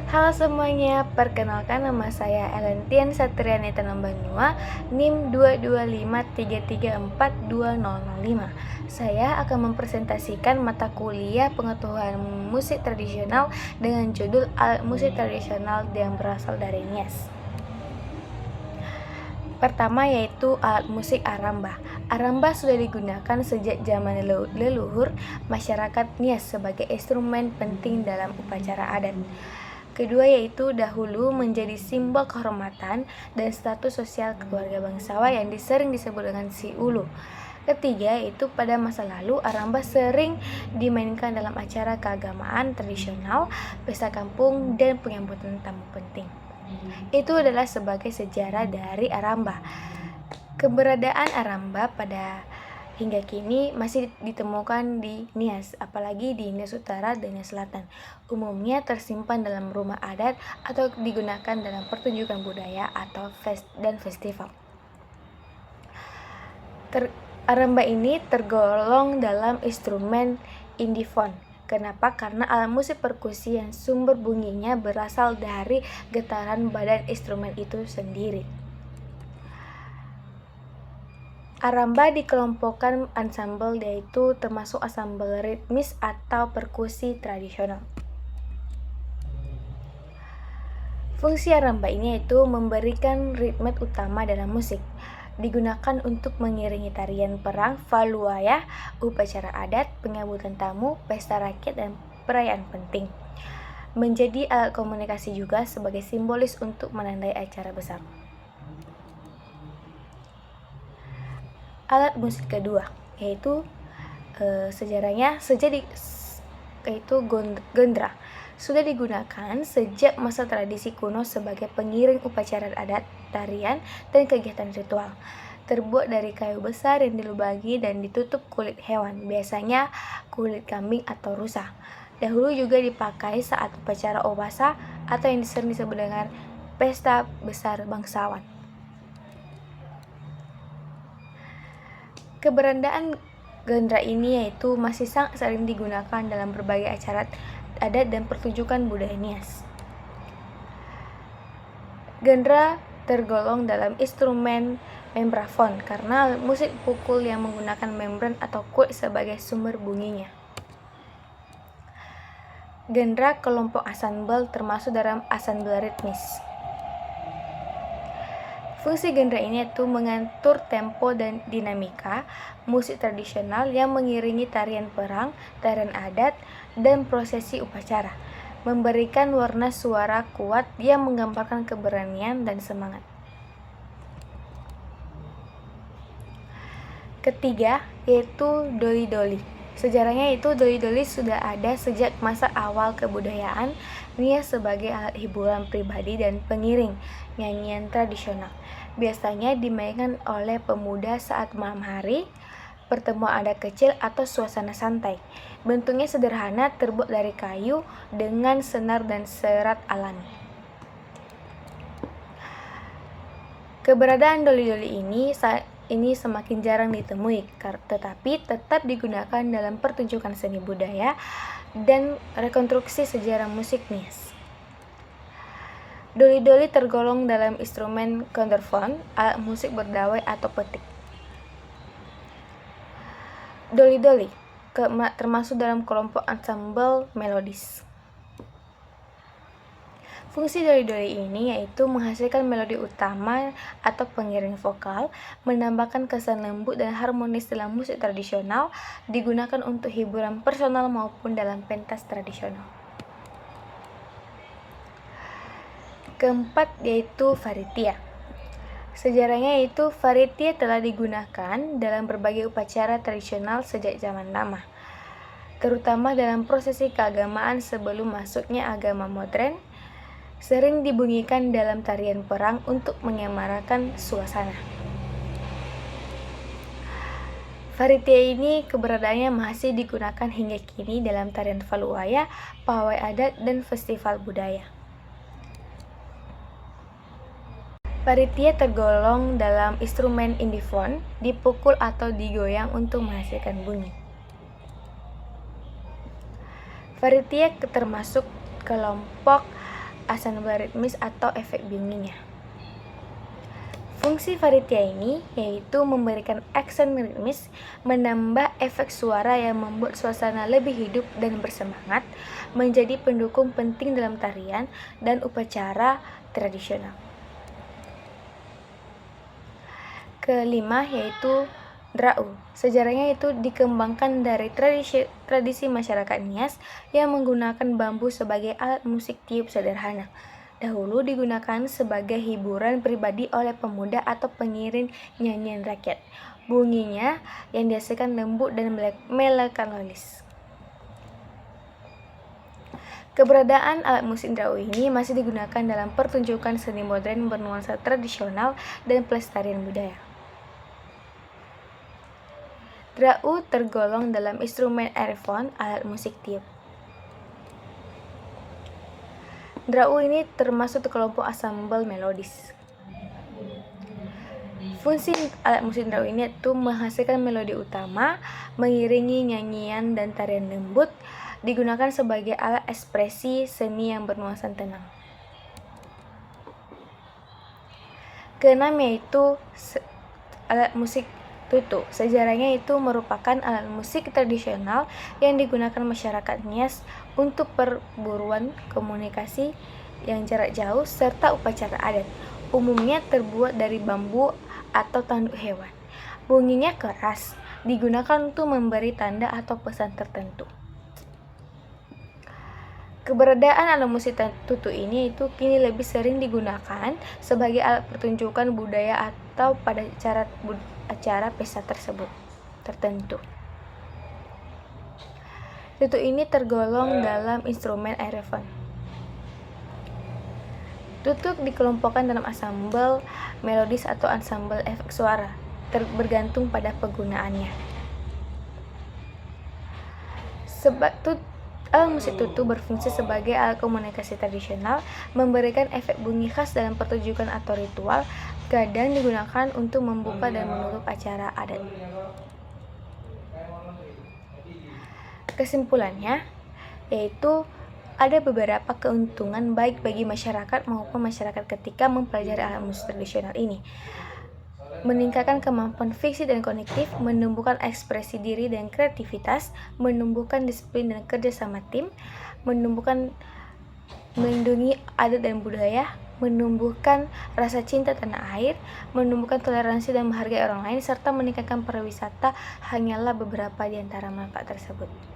Halo semuanya, perkenalkan nama saya Elentian Satriani Tanambanua, NIM 225334205. Saya akan mempresentasikan mata kuliah pengetahuan musik tradisional dengan judul Alat Musik Tradisional yang berasal dari Nias. Pertama yaitu alat musik aramba. Aramba sudah digunakan sejak zaman leluhur masyarakat Nias sebagai instrumen penting dalam upacara adat. Kedua yaitu dahulu menjadi simbol kehormatan dan status sosial keluarga bangsawan yang sering disebut dengan si ulu. Ketiga yaitu pada masa lalu aramba sering dimainkan dalam acara keagamaan tradisional, pesta kampung, dan penyambutan tamu penting. Itu adalah sebagai sejarah dari aramba. Keberadaan aramba pada hingga kini masih ditemukan di Nias, apalagi di Nias Utara dan Nias Selatan. Umumnya tersimpan dalam rumah adat atau digunakan dalam pertunjukan budaya atau festival. Aramba ini tergolong dalam instrumen indifon. Kenapa? Karena alat musik perkusi yang sumber bunyinya berasal dari getaran badan instrumen itu sendiri. Aramba dikelompokkan ansambel, yaitu termasuk ansambel ritmis atau perkusi tradisional. Fungsi aramba ini yaitu memberikan ritme utama dalam musik. Digunakan untuk mengiringi tarian perang, faluaya, upacara adat, penyambutan tamu, pesta rakyat, dan perayaan penting. Menjadi alat komunikasi juga sebagai simbolis untuk menandai acara besar. Alat musik kedua yaitu sejarahnya yaitu gendra. Sudah digunakan sejak masa tradisi kuno sebagai pengiring upacara adat, tarian, dan kegiatan ritual. Terbuat dari kayu besar yang dilubangi dan ditutup kulit hewan, biasanya kulit kambing atau rusa. Dahulu juga dipakai saat upacara obasa atau yang sering disebut dengan pesta besar bangsawan. Keberadaan gendra ini yaitu masih sangat sering digunakan dalam berbagai acara adat dan pertunjukan budaya Nias. Gendra tergolong dalam instrumen membrafon karena alat musik pukul yang menggunakan membran atau kulit sebagai sumber bunyinya. Gendra kelompok ansambel termasuk dalam ansambel ritmis. Fungsi gendra ini yaitu mengatur tempo dan dinamika musik tradisional yang mengiringi tarian perang, tarian adat, dan prosesi upacara, memberikan warna suara kuat yang menggambarkan keberanian dan semangat. Ketiga yaitu doli-doli. Sejarahnya itu doli-doli sudah ada sejak masa awal kebudayaan Nias sebagai alat hiburan pribadi dan pengiring nyanyian tradisional. Biasanya dimainkan oleh pemuda saat malam hari, pertemuan adat kecil atau suasana santai. Bentuknya sederhana, terbuat dari kayu dengan senar dan serat alami. Keberadaan doli-doli ini semakin jarang ditemui, tetapi tetap digunakan dalam pertunjukan seni budaya dan rekonstruksi sejarah musik Nias. Doli-doli tergolong dalam instrumen counterpoint, alat musik berdawai atau petik. Doli-doli termasuk dalam kelompok ansambel melodis. Fungsi doli-doli ini yaitu menghasilkan melodi utama atau pengiring vokal, menambahkan kesan lembut dan harmonis dalam musik tradisional, digunakan untuk hiburan personal maupun dalam pentas tradisional. Keempat yaitu varitia. Sejarahnya yaitu varitia telah digunakan dalam berbagai upacara tradisional sejak zaman lama, terutama dalam prosesi keagamaan sebelum masuknya agama modern. Sering dibunyikan dalam tarian perang untuk menyemarakan suasana. Varitia ini keberadaannya masih digunakan hingga kini dalam tarian faluaya, pawai adat, dan festival budaya. Varitia tergolong dalam instrumen indifon, dipukul atau digoyang untuk menghasilkan bunyi. Varitia termasuk kelompok ensemble ritmis atau efek bunyinya. Fungsi paritia ini yaitu memberikan aksen ritmis, menambah efek suara yang membuat suasana lebih hidup dan bersemangat, menjadi pendukung penting dalam tarian dan upacara tradisional. Kelima yaitu Ndrau. Sejarahnya itu dikembangkan dari tradisi masyarakat Nias yang menggunakan bambu sebagai alat musik tiup sederhana. Dahulu digunakan sebagai hiburan pribadi oleh pemuda atau pengiring nyanyian rakyat. Bunyinya yang dihasilkan lembut dan melankolis. Keberadaan alat musik Ndrau ini masih digunakan dalam pertunjukan seni modern bernuansa tradisional dan pelestarian budaya. Ndrau tergolong dalam instrumen aerophone, alat musik tiup. Ndrau ini termasuk kelompok ensemble melodis. Fungsi alat musik Ndrau ini itu menghasilkan melodi utama, mengiringi nyanyian dan tarian lembut, digunakan sebagai alat ekspresi seni yang bernuansa tenang. Keenam yaitu alat musik tutu. Sejarahnya itu merupakan alat musik tradisional yang digunakan masyarakat Nias untuk perburuan, komunikasi yang jarak jauh, serta upacara adat. Umumnya terbuat dari bambu atau tanduk hewan. Bunyinya keras, digunakan untuk memberi tanda atau pesan tertentu. Keberadaan alat musik tutu ini itu kini lebih sering digunakan sebagai alat pertunjukan budaya atau pada acara pesta tertentu. Tutu ini tergolong dalam instrumen aerophone. Tutu dikelompokkan dalam ensemble melodis atau ensemble efek suara, bergantung pada penggunaannya. Alat musik tutu berfungsi sebagai alat komunikasi tradisional, memberikan efek bunyi khas dalam pertunjukan atau ritual, kadang digunakan untuk membuka dan menutup acara adat. Kesimpulannya, yaitu ada beberapa keuntungan baik bagi masyarakat maupun masyarakat ketika mempelajari alat musik tradisional ini. Meningkatkan kemampuan fisik dan kognitif, menumbuhkan ekspresi diri dan kreativitas, menumbuhkan disiplin dan kerja sama tim, melindungi adat dan budaya, menumbuhkan rasa cinta tanah air, menumbuhkan toleransi dan menghargai orang lain, serta meningkatkan pariwisata hanyalah beberapa di antara manfaat tersebut.